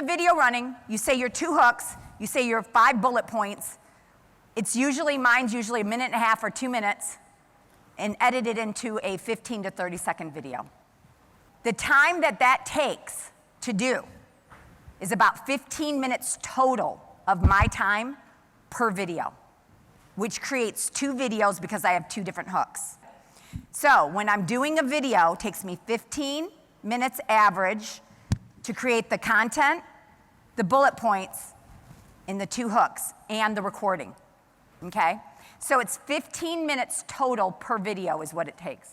the video running, you say your 2 hooks, you say your 5 bullet points. Mine's usually a minute and a half or 2 minutes, and edit it into a 15 to 30 second video. The time that takes to do is about 15 minutes total of my time per video, which creates 2 videos because I have 2 different hooks. So when I'm doing a video, it takes me 15 minutes average to create the content, the bullet points, and the 2 hooks, and the recording, okay? So it's 15 minutes total per video is what it takes.